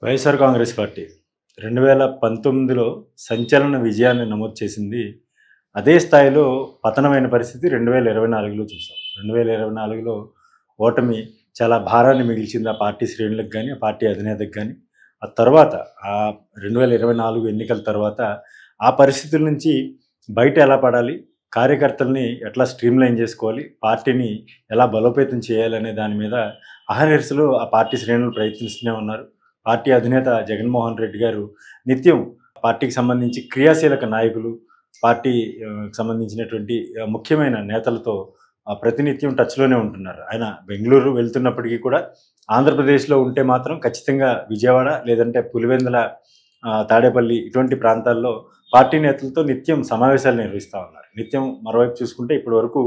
YSR Congress party 2019లో సంచలన విజయాన్ని నమోదు చేసింది. అదే స్థాయిలో పతనమైన పరిస్థితి 2024లో చూసాం. 2024లో ఓటమి చాలా భారాన్ని మిగిల్చింది ఆ పార్టీ శ్రేణులకు గానీ, ఆ పార్టీ అధినేతకు గానీ. ఆ తర్వాత 2024 ఎన్నికల తర్వాత ఆ పరిస్థితుల నుంచి బయట ఎలా పడాలి, కార్యకర్తల్ని ఎట్లా స్ట్రీమ్‌లైన్ చేసుకోవాలి, పార్టీని ఎలా బలోపేతం చేయాలనే దాని మీద అహర్నిశలు ఆ పార్టీ శ్రేణులు ప్రయత్నిస్తూనే ఉన్నారు. పార్టీ అధినేత జగన్మోహన్ రెడ్డి గారు నిత్యం పార్టీకి సంబంధించి క్రియాశీలక నాయకులు, పార్టీ సంబంధించినటువంటి ముఖ్యమైన నేతలతో ప్రతినిత్యం టచ్‌లోనే ఉంటున్నారు. ఆయన బెంగుళూరు వెళ్తున్నప్పటికీ కూడా ఆంధ్రప్రదేశ్‌లో ఉంటే మాత్రం ఖచ్చితంగా విజయవాడ లేదంటే పులివెందుల, తాడేపల్లి ఇటువంటి ప్రాంతాల్లో పార్టీ నేతలతో నిత్యం సమావేశాలు నిర్వహిస్తా ఉన్నారు. నిత్యం మరోవైపు చూసుకుంటే ఇప్పటివరకు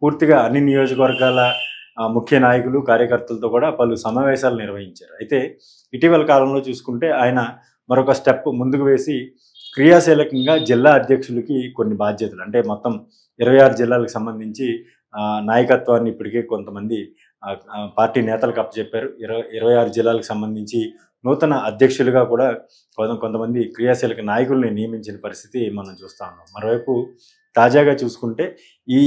పూర్తిగా అన్ని నియోజకవర్గాల ముఖ్య నాయకులు, కార్యకర్తలతో కూడా పలు సమావేశాలు నిర్వహించారు. అయితే ఇటీవల కాలంలో చూసుకుంటే ఆయన మరొక స్టెప్ ముందుకు వేసి క్రియాశీలకంగా జిల్లా అధ్యక్షులకి కొన్ని బాధ్యతలు, అంటే మొత్తం 26 జిల్లాలకు సంబంధించి నాయకత్వాన్ని ఇప్పటికే కొంతమంది పార్టీ నేతలకు అప్పచెప్పారు. 26 జిల్లాలకు సంబంధించి నూతన అధ్యక్షులుగా కూడా కొంతమంది క్రియాశీలక నాయకుల్ని నియమించిన పరిస్థితి మనం చూస్తూ ఉన్నాం. మరోవైపు తాజాగా చూసుకుంటే ఈ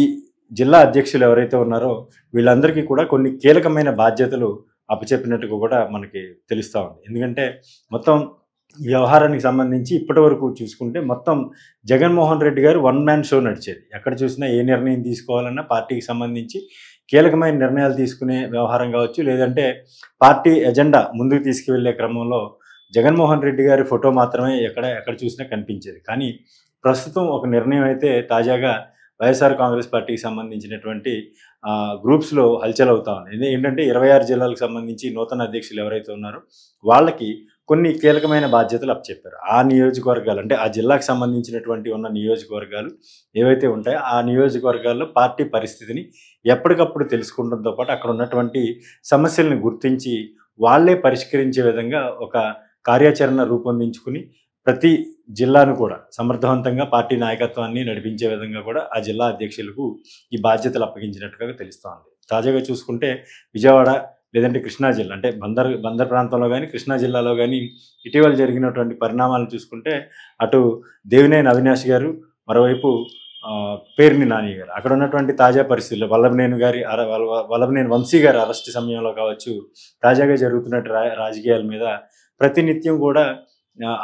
జిల్లా అధ్యక్షులు ఎవరైతే ఉన్నారో వీళ్ళందరికీ కూడా కొన్ని కీలకమైన బాధ్యతలు అప్పచెప్పినట్టుగా కూడా మనకి తెలుస్తూ ఉంది. ఎందుకంటే మొత్తం ఈ వ్యవహారానికి సంబంధించి ఇప్పటి వరకు చూసుకుంటే మొత్తం జగన్మోహన్ రెడ్డి గారు వన్ మ్యాన్ షో నడిచేది. ఎక్కడ చూసినా ఏ నిర్ణయం తీసుకోవాలన్నా పార్టీకి సంబంధించి కీలకమైన నిర్ణయాలు తీసుకునే వ్యవహారం కావచ్చు, లేదంటే పార్టీ ఎజెండా ముందుకు తీసుకువెళ్లే క్రమంలో జగన్మోహన్ రెడ్డి గారి ఫోటో మాత్రమే ఎక్కడ చూసినా కనిపించేది. కానీ ప్రస్తుతం ఒక నిర్ణయం అయితే తాజాగా వైఎస్ఆర్ కాంగ్రెస్ పార్టీకి సంబంధించినటువంటి గ్రూప్స్లో హల్చల్ అవుతా ఉంది. ఏంటంటే 26 జిల్లాలకు సంబంధించి నూతన అధ్యక్షులు ఎవరైతే ఉన్నారో వాళ్ళకి కొన్ని కీలకమైన బాధ్యతలు అప్పచెప్పారు. ఆ నియోజకవర్గాలు, అంటే ఆ జిల్లాకు సంబంధించినటువంటి ఉన్న నియోజకవర్గాలు ఏవైతే ఉంటాయో ఆ నియోజకవర్గాల్లో పార్టీ పరిస్థితిని ఎప్పటికప్పుడు తెలుసుకుంటంతో పాటు అక్కడ ఉన్నటువంటి సమస్యలను గుర్తించి వాళ్ళే పరిష్కరించే విధంగా ఒక కార్యాచరణ రూపొందించుకుని ప్రతి జిల్లాను కూడా సమర్థవంతంగా పార్టీ నాయకత్వాన్ని నడిపించే విధంగా కూడా ఆ జిల్లా అధ్యక్షులకు ఈ బాధ్యతలు అప్పగించినట్టుగా తెలుస్తోంది. తాజాగా చూసుకుంటే విజయవాడ లేదంటే కృష్ణా జిల్లా, అంటే బందర్ ప్రాంతంలో కానీ కృష్ణా జిల్లాలో కానీ ఇటీవల జరిగినటువంటి పరిణామాలను చూసుకుంటే అటు దేవినేని అవినాష్ గారు, మరోవైపు పేర్ని నాని గారు, అక్కడ ఉన్నటువంటి తాజా పరిస్థితుల్లో వల్లభనేని వంశీ గారి అరెస్ట్ సమయంలో కావచ్చు, తాజాగా జరుగుతున్నట్టు రాజకీయాల మీద ప్రతినిత్యం కూడా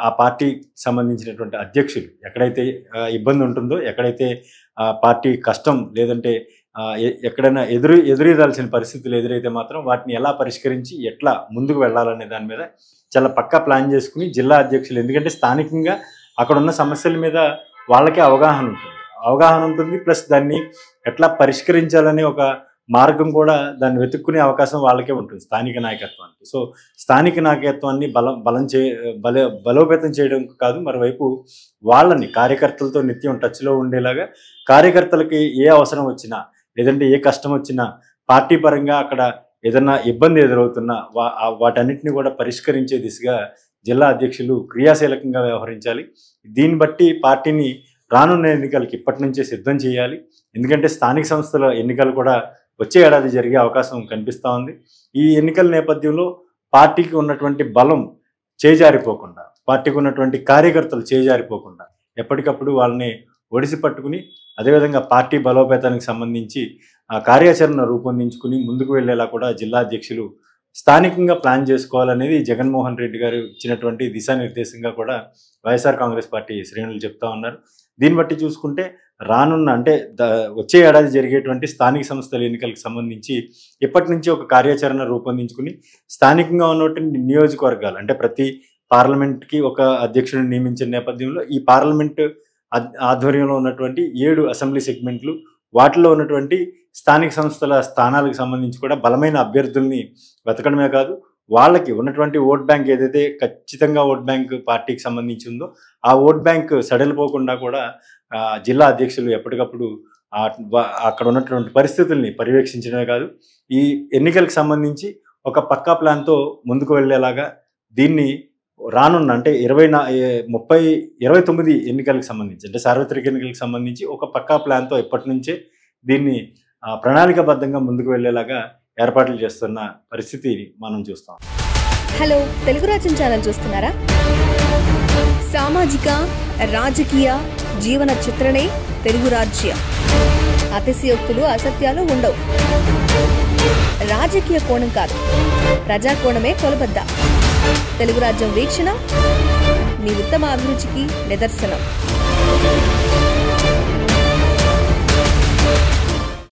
ఆ పార్టీకి సంబంధించినటువంటి అధ్యక్షులు ఎక్కడైతే ఇబ్బంది ఉంటుందో, ఎక్కడైతే పార్టీ కష్టం లేదంటే ఎక్కడైనా ఎదురీదాల్సిన పరిస్థితులు ఎదురైతే మాత్రం వాటిని ఎలా పరిష్కరించి ఎట్లా ముందుకు వెళ్ళాలనే దాని మీద చాలా పక్కా ప్లాన్ చేసుకుని జిల్లా అధ్యక్షులు, ఎందుకంటే స్థానికంగా అక్కడ ఉన్న సమస్యల మీద వాళ్ళకే అవగాహన ఉంటుంది, ప్లస్ దాన్ని ఎట్లా పరిష్కరించాలనే ఒక మార్గం కూడా దాన్ని వెతుక్కునే అవకాశం వాళ్ళకే ఉంటుంది స్థానిక నాయకత్వానికి. సో స్థానిక నాయకత్వాన్ని బలోపేతం చేయడం కాదు, మరోవైపు వాళ్ళని కార్యకర్తలతో నిత్యం టచ్లో ఉండేలాగా, కార్యకర్తలకి ఏ అవసరం వచ్చినా లేదంటే ఏ కష్టం వచ్చినా పార్టీ పరంగా అక్కడ ఏదన్నా ఇబ్బంది ఎదురవుతున్నా వాటన్నిటిని కూడా పరిష్కరించే దిశగా జిల్లా అధ్యక్షులు క్రియాశీలకంగా వ్యవహరించాలి. దీన్ని బట్టి పార్టీని రానున్న ఎన్నికలకి ఇప్పటి నుంచే సిద్ధం చేయాలి. ఎందుకంటే స్థానిక సంస్థల ఎన్నికలు కూడా వచ్చే ఏడాది జరిగే అవకాశం కనిపిస్తూ ఉంది. ఈ ఎన్నికల నేపథ్యంలో పార్టీకి ఉన్నటువంటి బలం చేజారిపోకుండా, పార్టీకి ఉన్నటువంటి కార్యకర్తలు చేజారిపోకుండా ఎప్పటికప్పుడు వాళ్ళని ఒడిసి పట్టుకుని, అదేవిధంగా పార్టీ బలోపేతానికి సంబంధించి కార్యాచరణ రూపొందించుకుని ముందుకు వెళ్ళేలా కూడా జిల్లా అధ్యక్షులు స్థానికంగా ప్లాన్ చేసుకోవాలనేది జగన్మోహన్ రెడ్డి గారు ఇచ్చినటువంటి దిశానిర్దేశంగా కూడా వైఎస్ఆర్ కాంగ్రెస్ పార్టీ శ్రేణులు చెప్తా ఉన్నారు. దీన్ని బట్టి చూసుకుంటే రానున్న, అంటే వచ్చే ఏడాది జరిగేటువంటి స్థానిక సంస్థల ఎన్నికలకు సంబంధించి ఇప్పటి నుంచి ఒక కార్యాచరణ రూపొందించుకుని స్థానికంగా ఉన్నటువంటి నియోజకవర్గాలు, అంటే ప్రతి పార్లమెంట్కి ఒక అధ్యక్షుడిని నియమించిన నేపథ్యంలో ఈ పార్లమెంట్ ఆధ్వర్యంలో ఉన్నటువంటి 7 అసెంబ్లీ సెగ్మెంట్లు, వాటిలో ఉన్నటువంటి స్థానిక సంస్థల స్థానాలకు సంబంధించి కూడా బలమైన అభ్యర్థుల్ని వెతకడమే కాదు, వాళ్ళకి ఉన్నటువంటి ఓట్ బ్యాంక్ ఏదైతే ఖచ్చితంగా ఓట్ బ్యాంక్ పార్టీకి సంబంధించి ఉందో ఆ ఓట్ బ్యాంక్ సడలిపోకుండా కూడా జిల్లా అధ్యక్షులు ఎప్పటికప్పుడు అక్కడ ఉన్నటువంటి పరిస్థితుల్ని పర్యవేక్షించడమే కాదు, ఈ ఎన్నికలకు సంబంధించి ఒక పక్కా ప్లాన్తో ముందుకు వెళ్ళేలాగా దీన్ని రానున్న, అంటే 29 ఎన్నికలకు సంబంధించి, అంటే సార్వత్రిక ఎన్నికలకు సంబంధించి ఒక పక్కా ప్లాన్తో ఇప్పటి నుంచే దీన్ని ప్రణాళికాబద్ధంగా ముందుకు వెళ్ళేలాగా ఏర్పాట్లు చేస్తున్న పరిస్థితి మనం చూస్తాం. హలో, తెలుగు రాజ్యం ఛానల్ చూస్తున్నారా? సామాజిక రాజకీయ జీవన చిత్రణే తెలుగు రాజ్యం. అతిశయోక్తులు అసత్యాలు ఉండవు. రాజకీయ కోణం కాదు, ప్రజా కోణమే కొలబద్ద. తెలుగు రాజ్యం వీక్షణ మీ ఉత్తమ అభిరుచికి నిదర్శనం.